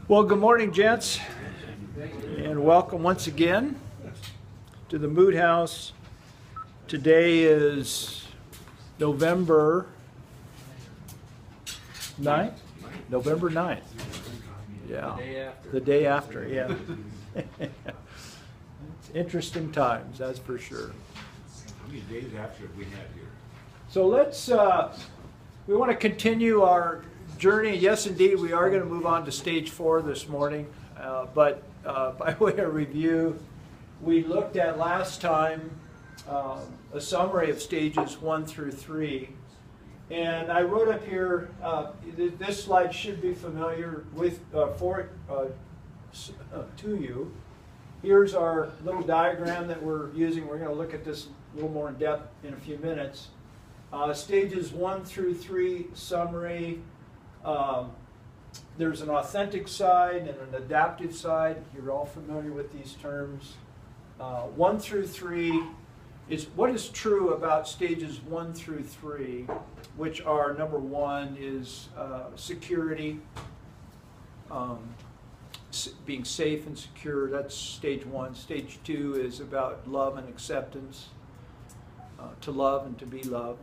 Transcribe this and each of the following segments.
Well, good morning, gents, and welcome once again to the Mood House. Today is November 9th? November 9th. Yeah. The day after, yeah. It's interesting times, that's for sure. How many days after we had here? So we want to continue our journey. Yes, indeed, we are going to move on to stage 4 this morning. But by way of review, we looked at last time a summary of stages 1 through 3. And I wrote up here, this slide should be familiar with to you. Here's our little diagram that we're using. We're going to look at this a little more in depth in a few minutes. Stages 1 through 3 summary. There's an authentic side and an adaptive side. You're all familiar with these terms. 1 through 3 is what is true about stages 1 through 3, which are, number 1 is security, being safe and secure. That's stage 1. Stage 2 is about love and acceptance, to love and to be loved.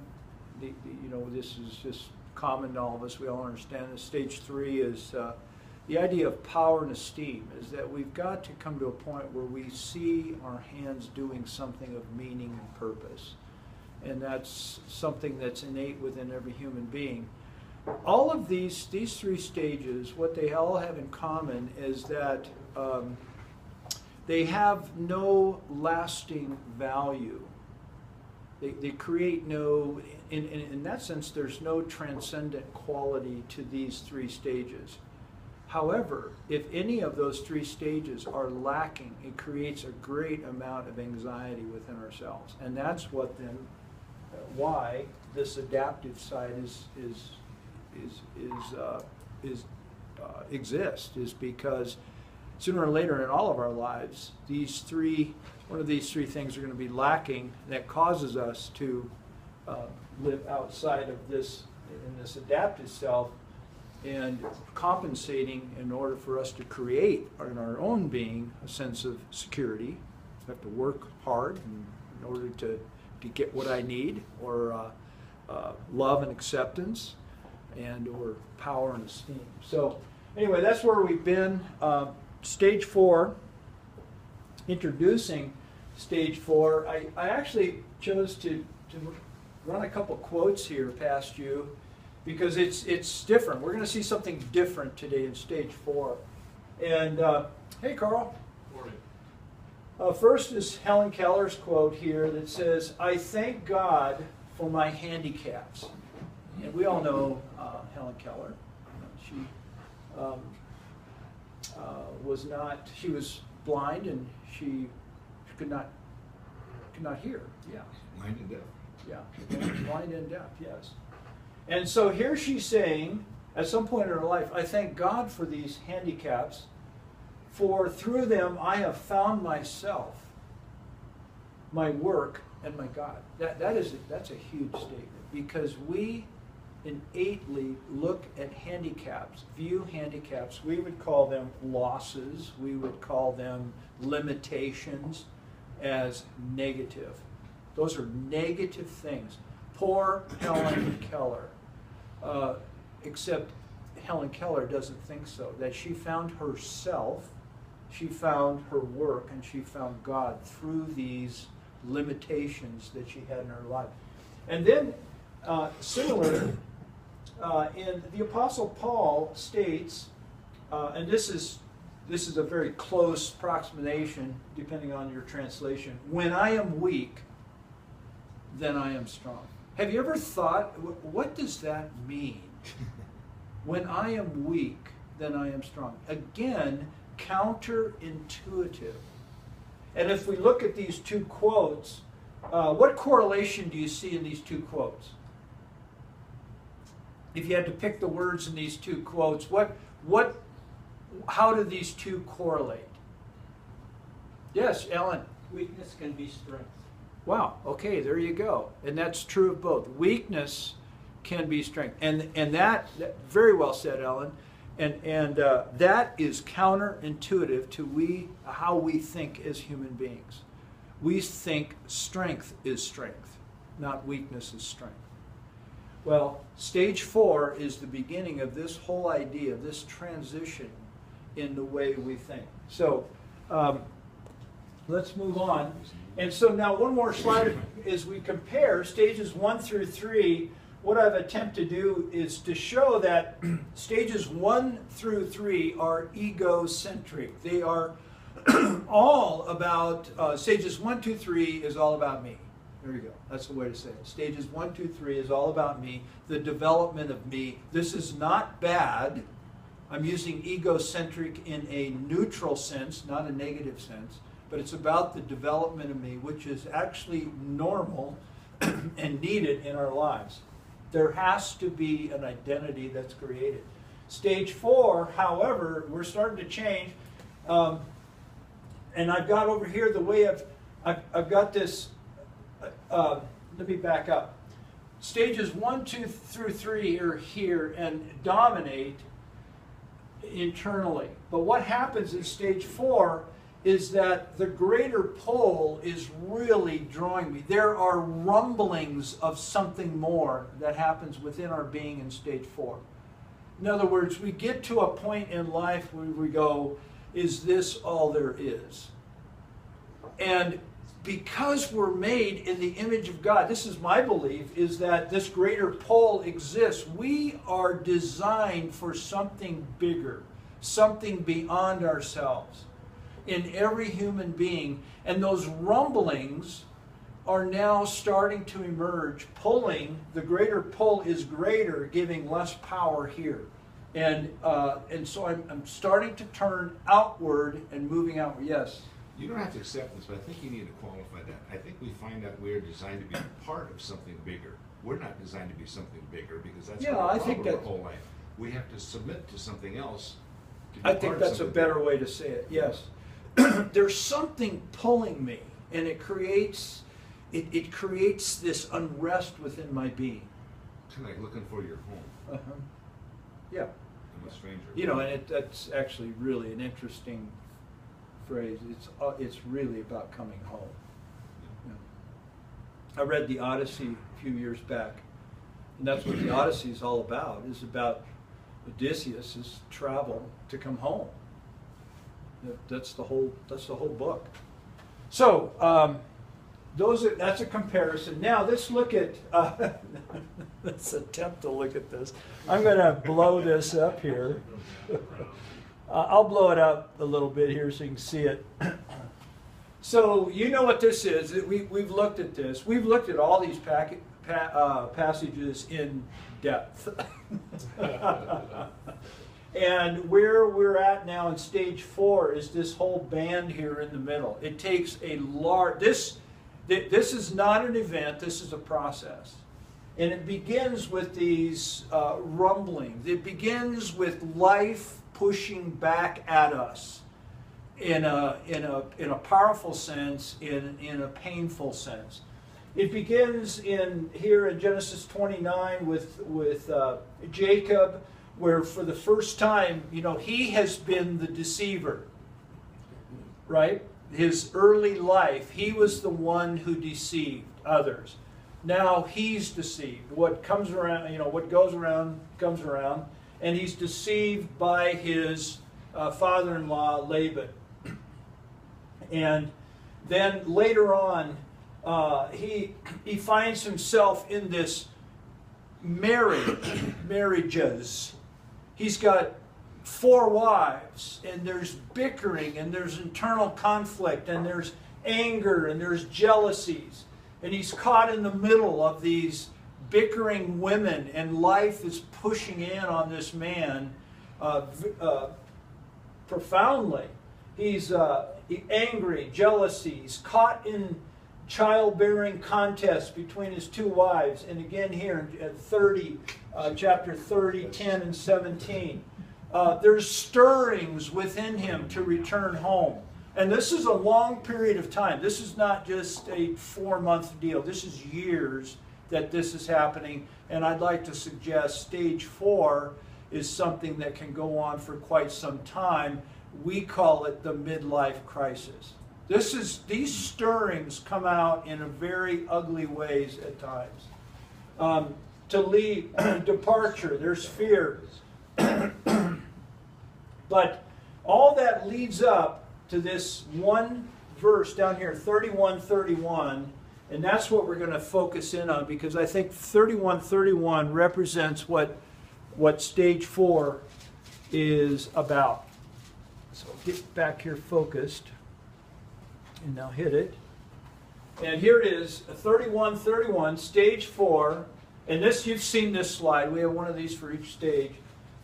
This is just common to all of us. We all understand this. Stage 3 is the idea of power and esteem, is that we've got to come to a point where we see our hands doing something of meaning and purpose. And that's something that's innate within every human being. All of these 3 stages, what they all have in common is that they have no lasting value. They create no, in that sense, there's no transcendent quality to these 3 stages. However, if any of those 3 stages are lacking, it creates a great amount of anxiety within ourselves. And that's what then, why this adaptive side exists, is because sooner or later in all of our lives, one of these 3 things are going to be lacking that causes us to live outside of this, in this adaptive self, and compensating in order for us to create in our own being a sense of security. We have to work hard in order to get what I need, or love and acceptance, and or power and esteem. So anyway, that's where we've been. Stage 4, introducing stage 4. I actually chose to run a couple quotes here past you because it's different. We're going to see something different today in stage 4. And hey, Carl. Morning. First is Helen Keller's quote here that says, "I thank God for my handicaps." And we all know Helen Keller. She she was blind, and she could not hear. Yeah. Blind and deaf. Yeah, blind and deaf, yes. And so here she's saying, at some point in her life, "I thank God for these handicaps, for through them I have found myself, my work, and my God." That's a huge statement, because we innately look at handicaps, view handicaps. We would call them losses, we would call them limitations, as negative. Those are negative things. Poor Helen Keller. Except Helen Keller doesn't think so. That she found herself, she found her work, and she found God through these limitations that she had in her life. And then, similar, in the Apostle Paul states, and this is a very close approximation, depending on your translation, "When I am weak, then I am strong." Have you ever thought, what does that mean? When I am weak, then I am strong. Again, counterintuitive. And if we look at these 2 quotes, what correlation do you see in these 2 quotes? If you had to pick the words in these 2 quotes, how do these 2 correlate? Yes, Ellen. Weakness can be strength. Wow, okay, there you go. And that's true of both. Weakness can be strength. And that very well said, Ellen. And that is counterintuitive to how we think as human beings. We think strength is strength, not weakness is strength. Well, stage 4 is the beginning of this whole idea, this transition in the way we think. So let's move on. And so now one more slide as we compare stages 1 through 3. What I've attempted to do is to show that stages 1 through 3 are egocentric. They are all about, stages 1, 2, 3 is all about me. There you go. That's the way to say it. Stages 1, 2, 3 is all about me, the development of me. This is not bad. I'm using egocentric in a neutral sense, not a negative sense, but it's about the development of me, which is actually normal and needed in our lives. There has to be an identity that's created. Stage 4, however, we're starting to change. And I've got over here the way I've got this. Let me back up. Stages 1, 2 through 3 are here and dominate internally. But what happens in stage 4 is that the greater pull is really drawing me. There are rumblings of something more that happens within our being in stage 4. In other words, we get to a point in life where we go, is this all there is? And because we're made in the image of God, this is my belief, is that this greater pull exists. We are designed for something bigger, something beyond ourselves in every human being. And those rumblings are now starting to emerge, pulling. The greater pull is greater, giving less power here. And so I'm starting to turn outward and moving outward. Yes? You don't have to accept this, but I think you need to qualify that. I think we find that we're designed to be part of something bigger. We're not designed to be something bigger because that's our whole life. We have to submit to something else to be I think that's a better way to say it, yes. There's something pulling me, and it creates this unrest within my being. Kind of like looking for your home. Uh-huh. Yeah. I'm a stranger. You know, and that's actually really an interesting phrase. It's really about coming home. Yeah. I read the Odyssey a few years back, and that's what the Odyssey is all about. Is about Odysseus' travel to come home. That's the whole book. So that's a comparison. Now let's look at. Let's attempt to look at this. I'm going to blow this up here. I'll blow it up a little bit here so you can see it. So you know what this is. We've looked at this. We've looked at all these passages in depth. And where we're at now in stage 4 is this whole band here in the middle. It takes a large... This is not an event. This is a process. And it begins with these rumblings. It begins with life pushing back at us in a powerful sense, in a painful sense. It begins here in Genesis 29 with Jacob, where for the first time, he has been the deceiver, right? His early life, he was the one who deceived others. Now he's deceived. What comes around, what goes around comes around, and he's deceived by his father-in-law Laban. And then later on, he finds himself in this marriages. He's got 4 wives, and there's bickering, and there's internal conflict, and there's anger, and there's jealousies. And he's caught in the middle of these bickering women, and life is pushing in on this man profoundly. He's angry, jealousy. He's caught in childbearing contests between his 2 wives. And again here in chapter 30, 10 and 17. There's stirrings within him to return home. And this is a long period of time. This is not just a 4-month deal. This is years that this is happening. And I'd like to suggest stage 4 is something that can go on for quite some time. We call it the midlife crisis. These stirrings come out in a very ugly ways at times. To leave, departure, there's fear. But all that leads up to this one verse down here, 31:31, and that's what we're going to focus in on, because I think 31:31 represents what stage 4 is about. So get back here focused, and now hit it. And here it is, 31:31, stage 4, and this, you've seen this slide. We have one of these for each stage.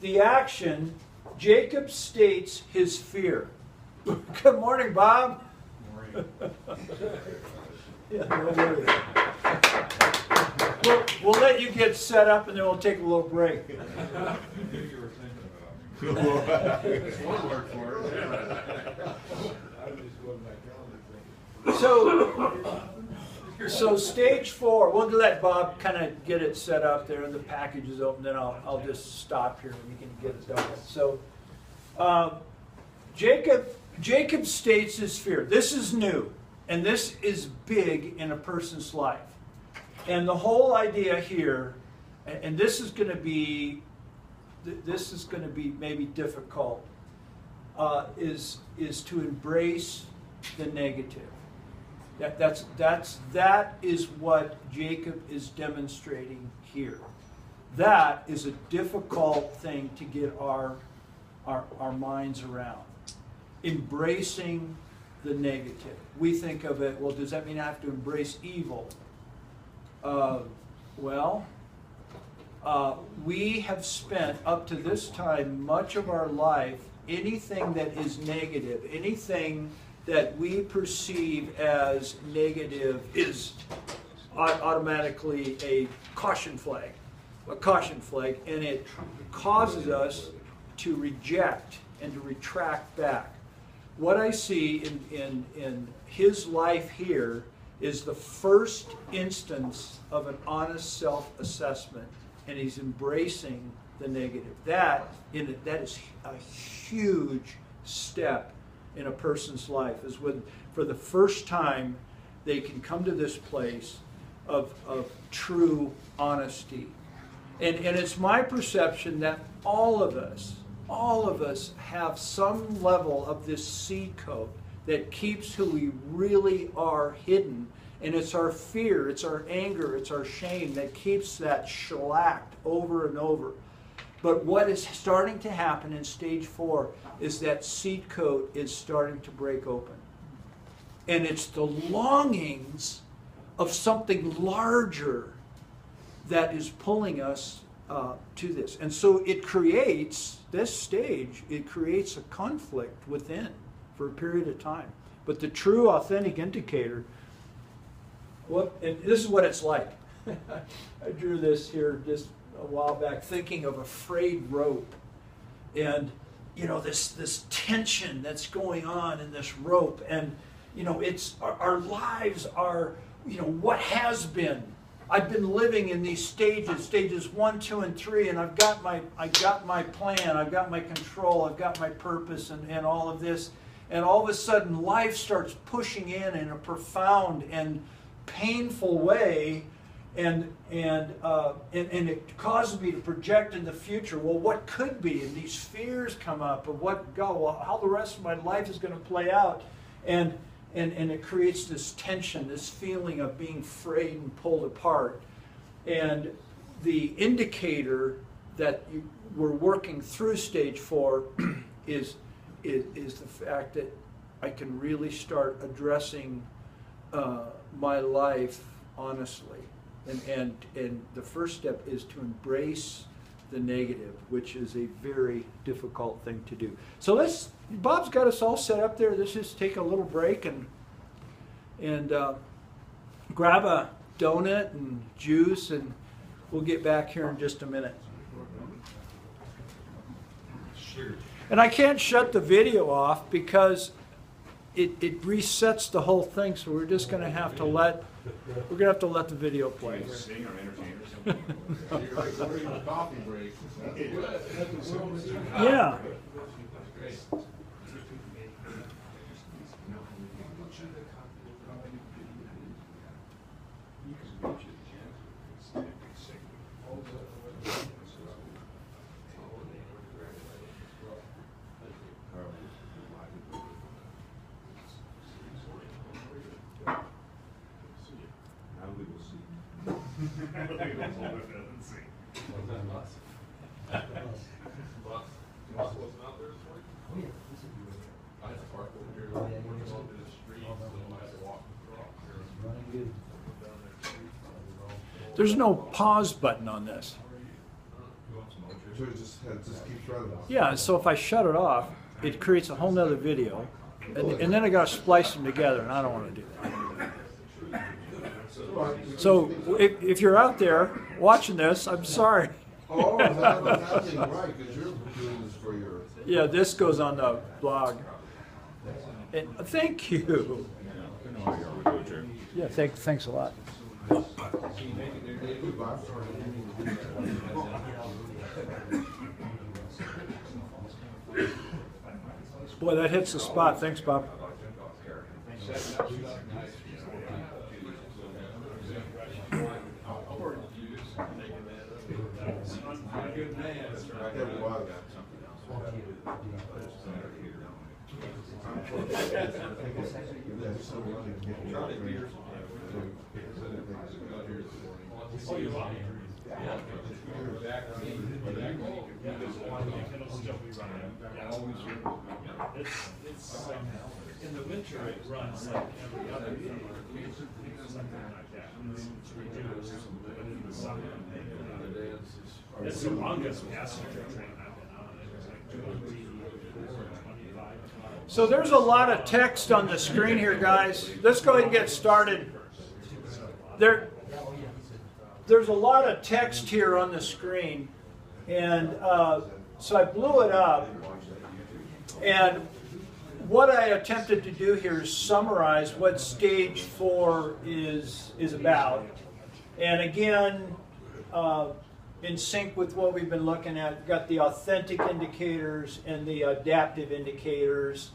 The action, Jacob states his fear. Good morning, Bob. Good morning. Yeah, no worries. We'll let you get set up, and then we'll take a little break. So stage 4, we'll let Bob kind of get it set up there, and the package is open. Then I'll just stop here, and we can get it done. So Jacob states his fear. This is new, and this is big in a person's life. And the whole idea here, and this is going to be maybe difficult, is to embrace the negative. That is what Jacob is demonstrating here. That is a difficult thing to get our minds around. Embracing the negative. We think of it, well, does that mean I have to embrace evil? We have spent up to this time much of our life, anything that is negative, anything that we perceive as negative is automatically a caution flag, and it causes us to reject and to retract back. What I see in his life here is the first instance of an honest self-assessment, and he's embracing the negative. That is a huge step in a person's life, is when for the first time they can come to this place of true honesty. And it's my perception that all of us have some level of this seed coat that keeps who we really are hidden. And it's our fear, it's our anger, it's our shame that keeps that shellacked over and over. But what is starting to happen in stage 4 is that seed coat is starting to break open. And it's the longings of something larger that is pulling us to this. And so it creates, this stage, it creates a conflict within for a period of time. But the true, authentic indicator, and this is what it's like. I drew this here just a while back, thinking of a frayed rope. And, this tension that's going on in this rope. And, it's our lives are, what has been. I've been living in these stages 1, 2, and 3, and I've got my plan, I've got my control, I've got my purpose, and all of this. And all of a sudden, life starts pushing in a profound and painful way, and it causes me to project in the future. Well, what could be? And these fears come up of how the rest of my life is going to play out, and it creates this tension, this feeling of being frayed and pulled apart. And the indicator that we're working through stage 4 is the fact that I can really start addressing my life honestly. And the first step is to embrace the negative, which is a very difficult thing to do. So Bob's got us all set up there. Let's just take a little break and grab a donut and juice, and we'll get back here in just a minute. Sure. And I can't shut the video off because it resets the whole thing, so we're just going to have to let We're gonna have to let the video play. Can you sing or entertain or something? You're like ordering a coffee break. That's good. Yeah. Now we will see. There's no pause button on this. So it just keeps running. Yeah, so if I shut it off, it creates a whole nother video, and then I gotta splice them together, and I don't wanna do that. So if you're out there watching this, I'm sorry. Oh, that's happening, right, because you're doing this for your. Yeah, this goes on the blog. And thank you. Yeah, thanks a lot. Boy, that hits the spot. Thanks, Bob. In the winter, it runs like every other day, something like that. It's reduced, but in the summer, it's the longest passenger train I've been on. It was like 24, 25. So there's a lot of text on the screen here, guys. Let's go ahead and get started. There's a lot of text here on the screen, and so I blew it up. And what I attempted to do here is summarize what stage 4 is about. And again, in sync with what we've been looking at, we've got the authentic indicators and the adaptive indicators.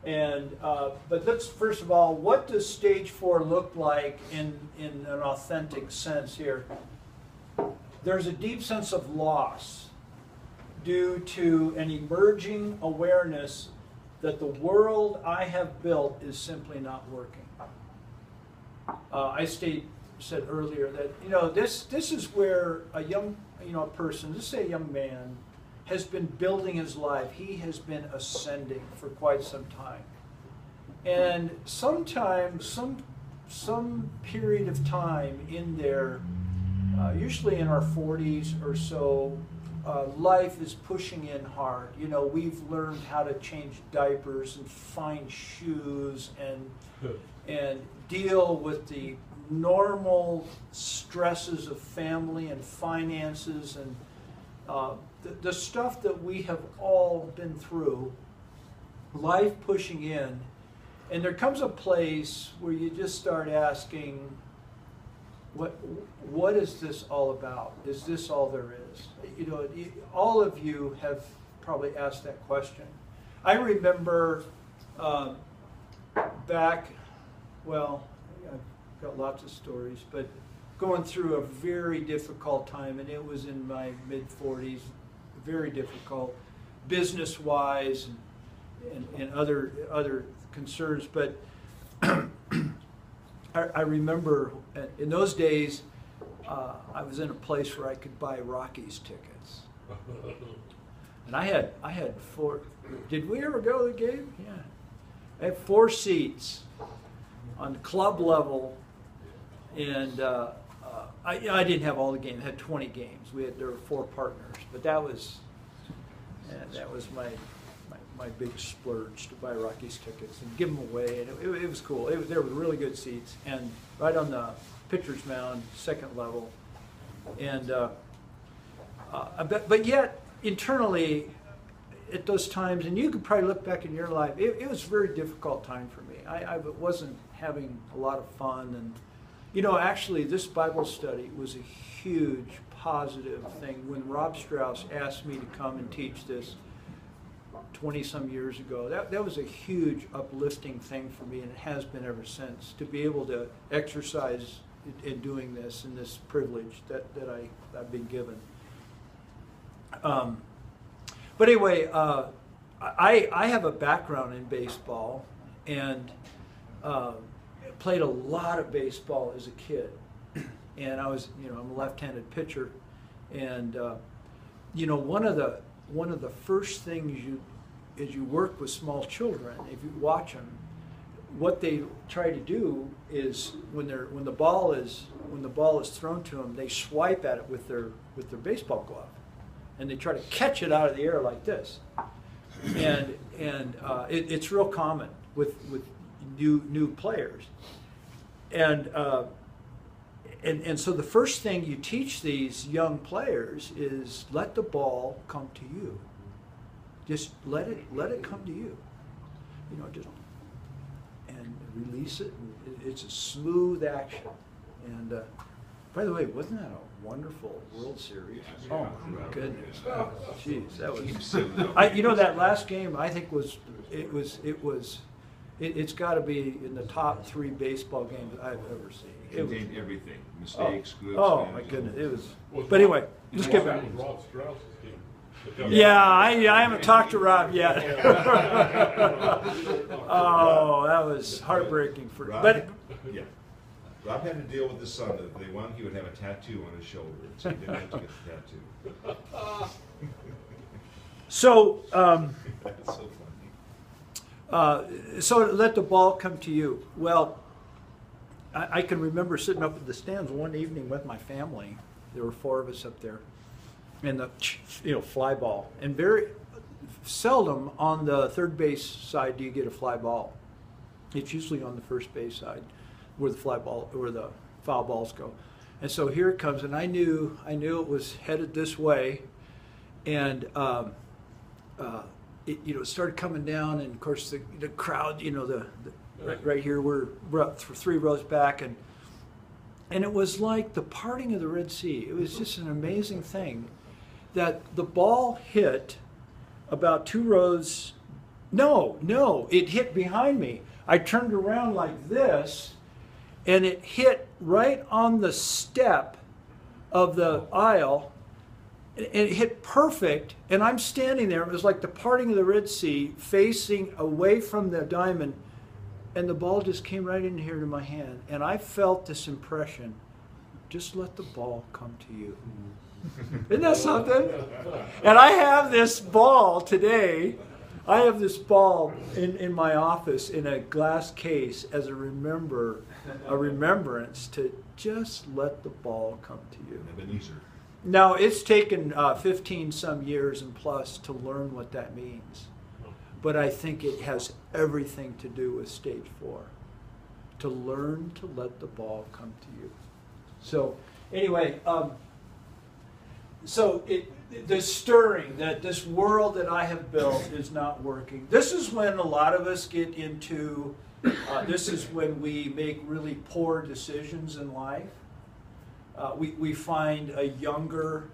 And but let's first of all, what does stage 4 look like in an authentic sense here? There's a deep sense of loss due to an emerging awareness that the world I have built is simply not working. I said earlier that this is where a young person, let's say a young man, has been building his life. He has been ascending for quite some time, and sometimes some period of time in there, usually in our 40s or so. Life is pushing in hard. We've learned how to change diapers and find shoes and deal with the normal stresses of family and finances and the stuff that we have all been through. Life pushing in, and there comes a place where you just start asking, what is this all about? Is this all there is? All of you have probably asked that question. I remember back, well, I've got lots of stories, but going through a very difficult time, and it was in my mid-40s, very difficult, business-wise and other concerns, but I remember in those days, I was in a place where I could buy Rockies tickets, and I had 4. Did we ever go to the game? Yeah, I had 4 seats on club level, and I didn't have all the games. I had 20 games. There were 4 partners, but that was my big splurge to buy Rockies tickets and give them away, and it was cool. There were really good seats, and right on the pitcher's mound, second level, and but yet internally at those times, and you could probably look back in your life, it was a very difficult time for me. I wasn't having a lot of fun, and You know, actually, this Bible study was a huge positive thing. When Rob Strauss asked me to come and teach this 20-some years ago, that was a huge uplifting thing for me, and it has been ever since, to be able to exercise in doing this and this privilege that I've been given. But anyway, I have a background in baseball, and played a lot of baseball as a kid. And I'm a left-handed pitcher, and one of the first things as you work with small children, if you watch them, what they try to do is when the ball is thrown to them, they swipe at it with their baseball glove, and they try to catch it out of the air like this. And it's real common with new players, and so the first thing you teach these young players is let the ball come to you. Just let it come to you. Just and release it. It's a smooth action. And by the way, wasn't that a wonderful World Series? Oh my goodness! Jeez, that was. That last game I think it's got to be in the top 3 baseball games I've ever seen. It contained everything, mistakes, good. Oh my goodness, it was. But anyway, let's get back. Rob Strauss's game. Yeah, I haven't talked to Rob yet. Oh, that was heartbreaking for. Rob, But yeah, Rob had to deal with his son that if they won, he would have a tattoo on his shoulder, so he didn't have to get the tattoo. so. That's so funny. So let the ball come to you. Well, I can remember sitting up at the stands one evening with my family. There were 4 of us up there, and the fly ball. And very seldom on the third base side do you get a fly ball. It's usually on the first base side where the foul balls go. And so here it comes, and I knew it was headed this way, and it started coming down, and of course the crowd, right here we're up 3 rows back, and it was like the parting of the Red Sea. It was just an amazing thing that the ball hit about 2 rows. No, it hit behind me. I turned around like this, and it hit right on the step of the aisle. It hit perfect, and I'm standing there. It was like the parting of the Red Sea, facing away from the diamond, and the ball just came right in here to my hand. And I felt this impression, just let the ball come to you. Isn't that something? And I have this ball today. I have this ball in my office in a glass case as a remembrance to just let the ball come to you. Ebenezer. Now, it's taken 15-some years and plus to learn what that means. But I think it has everything to do with stage 4. To learn to let the ball come to you. So, anyway, the stirring that this world that I have built is not working. This is when a lot of us get into, this is when we make really poor decisions in life. We find a younger,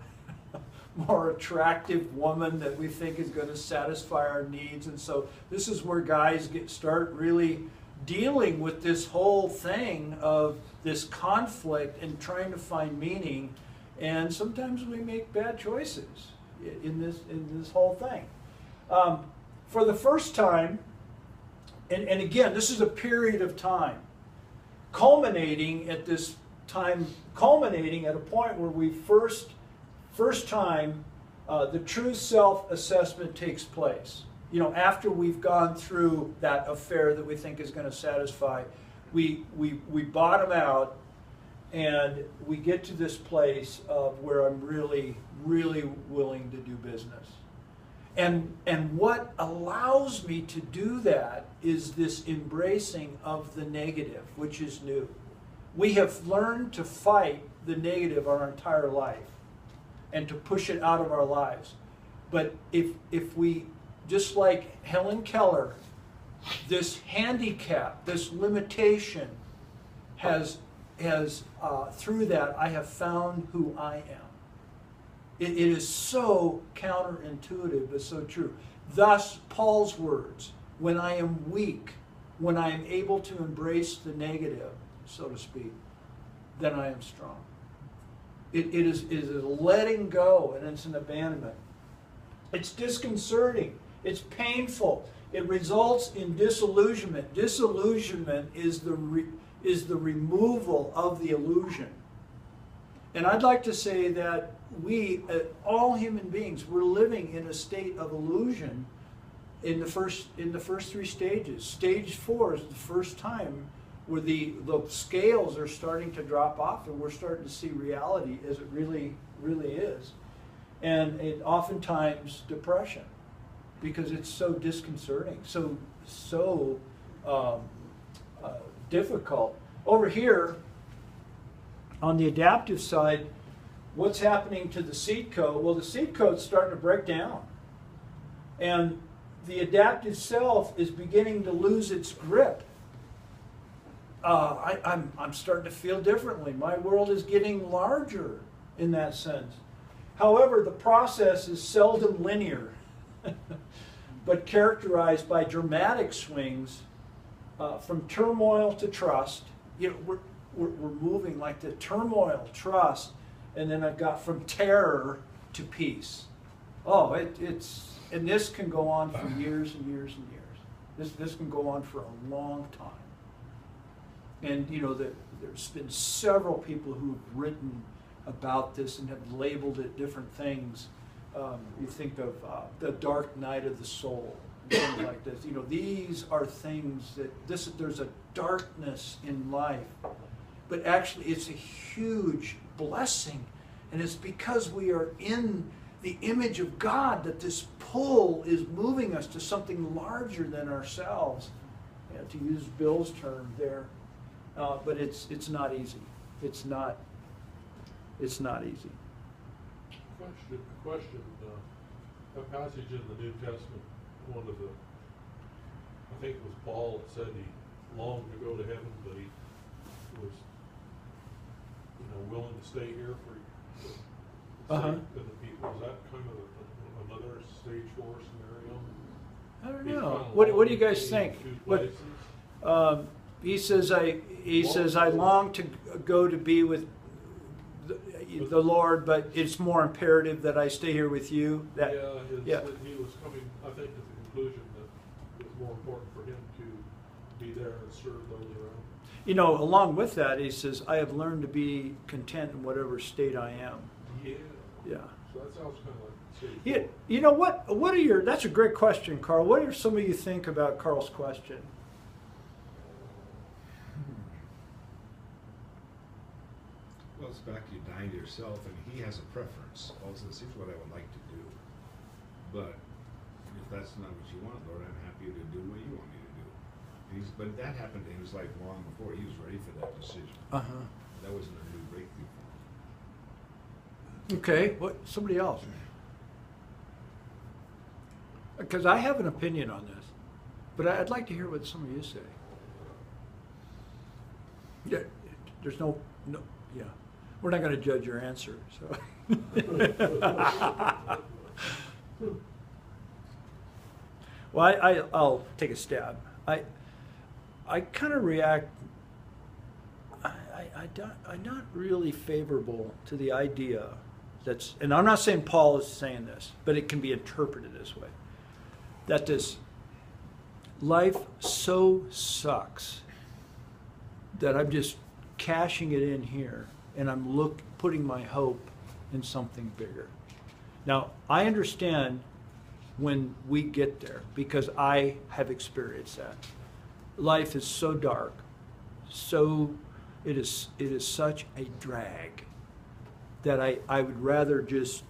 more attractive woman that we think is going to satisfy our needs. And so this is where guys start really dealing with this whole thing of this conflict and trying to find meaning. And sometimes we make bad choices in this whole thing. For the first time, and again, this is a period of time, culminating at a point where we first time the true self-assessment takes place. After we've gone through that affair that we think is going to satisfy, we bottom out, and we get to this place of where I'm really, really willing to do business. And what allows me to do that is this embracing of the negative, which is new. We have learned to fight the negative our entire life and to push it out of our lives. But if we, just like Helen Keller, this handicap, this limitation has through that, I have found who I am. It is so counterintuitive, but so true. Thus, Paul's words, when I am weak, when I am able to embrace the negative, so to speak, then I am strong. It is a letting go, and it's an abandonment. It's disconcerting. It's painful. It results in disillusionment. Disillusionment is the removal of the illusion. And I'd like to say that we, all human beings, we're living in a state of illusion in the first three stages. Stage 4 is the first time where the scales are starting to drop off, and we're starting to see reality as it really, really is. And it oftentimes depression, because it's so disconcerting, so difficult. Over here, on the adaptive side, what's happening to the seed coat? Well, the seed coat's starting to break down. And the adaptive self is beginning to lose its grip. I'm starting to feel differently. My world is getting larger in that sense. However, the process is seldom linear, but characterized by dramatic swings from turmoil to trust. You know, we're moving like the turmoil, trust, and then I've got from terror to peace. Oh, and this can go on for years and years and years. This can go on for a long time. And you know, there's been several people who've written about this and have labeled it different things. You think of the dark night of the soul, and things like this. You know, these are things that there's a darkness in life, but actually it's a huge blessing, and it's because we are in the image of God that this pull is moving us to something larger than ourselves. To use Bill's term there, but it's not easy. It's not easy. Question. A passage in the New Testament, I think it was Paul that said he longed to go to heaven, but he was, willing to stay here for the sake of the people. Is that kind of another stage 4 scenario? I don't know. What do you guys think? He says I long to go to be with the Lord, but it's more imperative that I stay here with you. That he was coming, I think, to the conclusion that it was more important for him to be there and serve those around. Along with that, he says, I have learned to be content in whatever state I am. Yeah. Yeah. So that sounds kind of like stage 4. Yeah. You know what? That's a great question, Carl. What do some of you think about Carl's question? Well, it's back to you dying to yourself, and he has a preference. Also, this is what I would like to do. But if that's not what you want, Lord, I'm happy to do what you want me to do. But that happened in his life long before he was ready for that decision. That wasn't a new breakthrough for him. Okay, somebody else? Because I have an opinion on this, but I'd like to hear what some of you say. Yeah, there's no, yeah. We're not going to judge your answer, so. Well, I'll take a stab. I kind of react. I'm not really favorable to the idea and I'm not saying Paul is saying this, but it can be interpreted this way, that this life so sucks that I'm just cashing it in here, and I'm putting my hope in something bigger. Now, I understand when we get there, because I have experienced that. Life is so dark, it is such a drag that I would rather just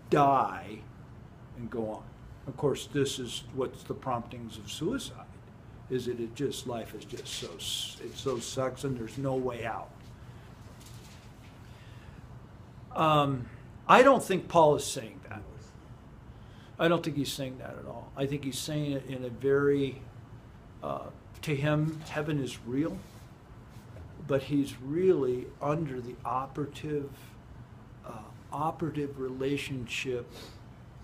die and go on. Of course, this is what's the promptings of suicide, is that life is just it so sucks and there's no way out. I don't think Paul is saying that. I don't think he's saying that at all. I think he's saying it in a very, to him, heaven is real. but he's really under the operative relationship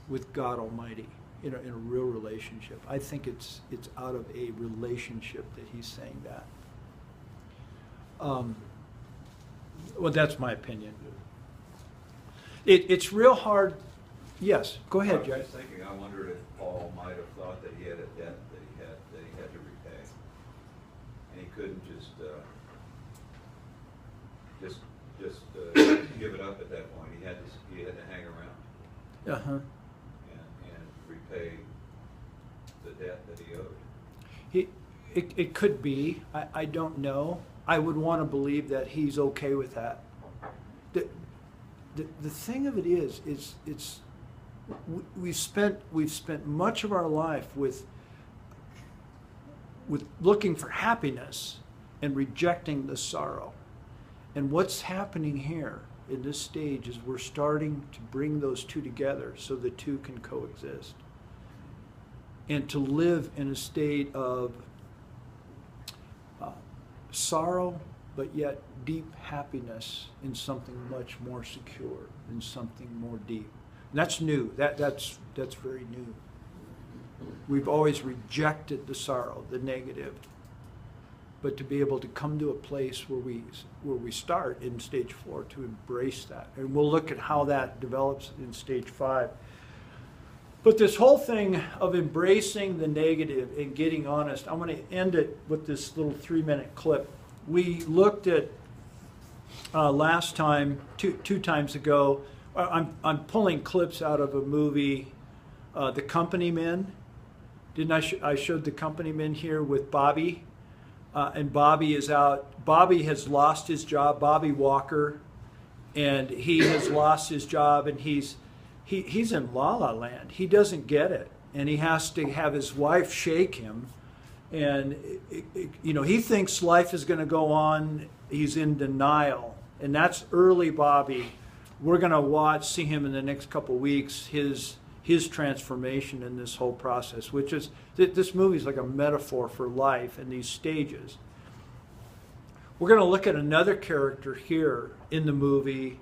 with God Almighty, in a real relationship. I think it's out of a relationship that he's saying that. Well, that's my opinion. It's real hard. Yes, go ahead, I Jay. was just thinking, I wondered if Paul might have thought that he had a debt that he had to repay. And he couldn't just give it up at that point. He had to hang around Uh-huh. and repay the debt that he owed. It could be. I don't know. I would want to believe that he's okay with that. The thing of it is we've spent much of our life with looking for happiness and rejecting the sorrow. And what's happening here in this stage is we're starting to bring those two together so the two can coexist. And to live in a state of sorrow, but yet deep happiness in something much more secure, in something more deep. And that's new. That's very new. We've always rejected the sorrow, the negative. But to be able to come to a place where we start in stage 4 to embrace that. And we'll look at how that develops in stage 5. But this whole thing of embracing the negative and getting honest, I'm going to end it with this little 3-minute clip. We looked at last time, two times ago. I'm pulling clips out of a movie, The Company Men. Didn't I showed The Company Men here with Bobby, and Bobby is out. Bobby has lost his job, Bobby Walker, and he has lost his job, and he's in La La Land. He doesn't get it, and he has to have his wife shake him. And he thinks life is going to go on. He's in denial, and that's early Bobby. We're going to see him in the next couple of weeks. His transformation in this whole process, which is this movie is like a metaphor for life in these stages. We're going to look at another character here in the movie.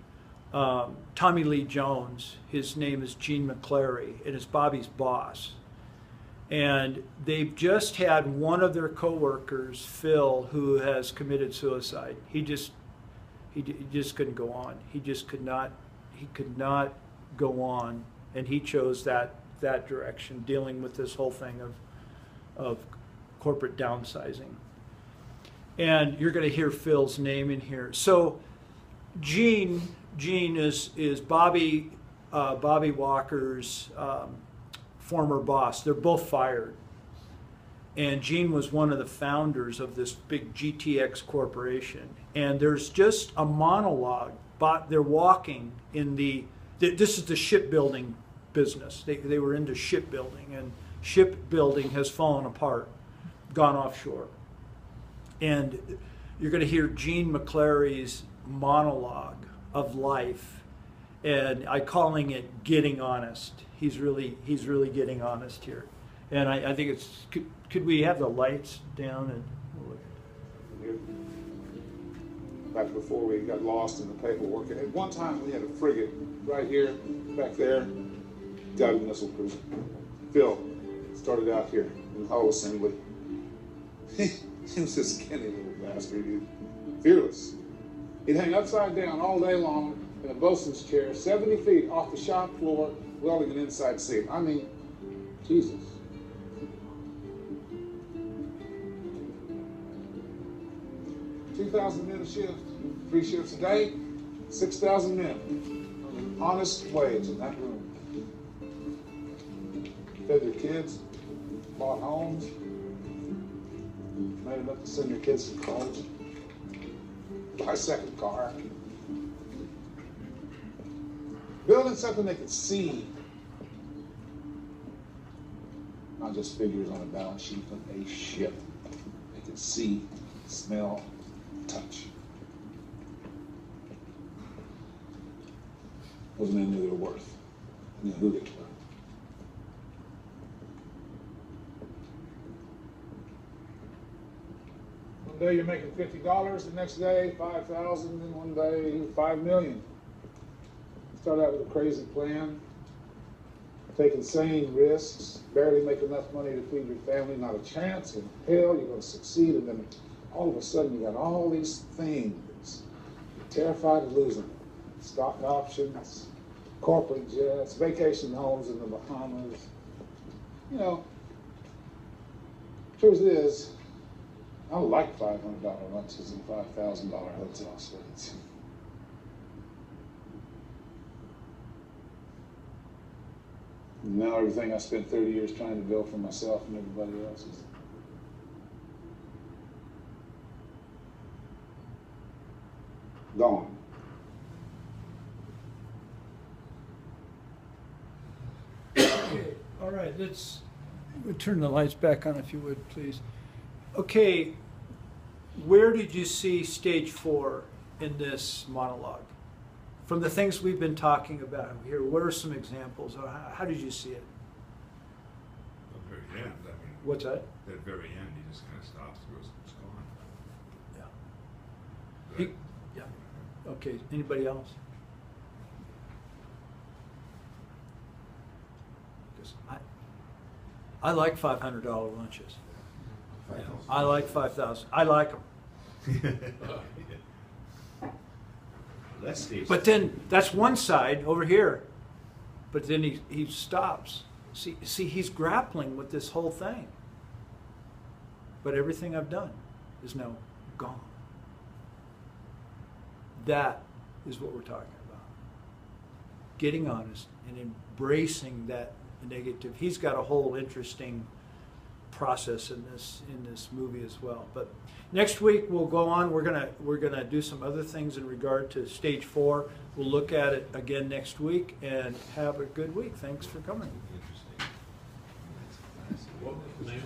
Tommy Lee Jones, his name is Gene McClary, and is Bobby's boss. And they've just had one of their coworkers, Phil, who has committed suicide. He just couldn't go on. He could not go on, and he chose that direction, dealing with this whole thing of corporate downsizing. And you're going to hear Phil's name in here. So Gene is Bobby Walker's former boss. They're both fired. And Gene was one of the founders of this big GTX corporation. And there's just a monologue. But they're walking in this is the shipbuilding business. They were into shipbuilding, and shipbuilding has fallen apart, gone offshore. And you're going to hear Gene McClary's monologue of life, and I'm calling it Getting Honest. He's really getting honest here. And I think it's, could we have the lights down and look? Back before we got lost in the paperwork. And at one time we had a frigate right here, back there, guided missile crew. Phil started out here in the hull assembly. He was this skinny little bastard, dude. Fearless. He'd hang upside down all day long in a bosun's chair, 70 feet off the shop floor, welding an inside seam. I mean, Jesus. $2,000 men a shift, 3 shifts a day, 6,000 men. Honest wage in that room. Fed their kids, bought homes, made enough to send their kids to college, buy a second car. Building something they could see. Not just figures on a balance sheet, but a ship. They could see, smell, touch. Those men knew their worth, knew who they were. One day you're making $50, the next day 5,000, and one day 5 million. Start out with a crazy plan, take insane risks, barely make enough money to feed your family, not a chance in hell you're going to succeed, and then all of a sudden you got all these things. You're terrified of losing them. Stock options, corporate jets, vacation homes in the Bahamas. You know, truth is, I like $500 lunches and $5,000 hotel stays. Now everything I spent 30 years trying to build for myself and everybody else is gone. Okay, all right, we'll turn the lights back on if you would, please. Okay, where did you see stage 4 in this monologue? From the things we've been talking about here, what are some examples? Or how did you see it? At the very end, I mean. What's that? At the very end, he just kind of stops and goes, it's gone. Yeah. Yeah. Okay, anybody else? 'Cause I like $500 lunches. You know, I like 5,000. I like them. That's stage. But then that's one side over here. But then he stops. See, he's grappling with this whole thing. But everything I've done is now gone. That is what we're talking about. Getting honest and embracing that negative. He's got a whole interesting process in this movie as well. But next week we'll go on. We're gonna do some other things in regard to stage 4. We'll look at it again next week and have a good week. Thanks for coming. Interesting. What was the name?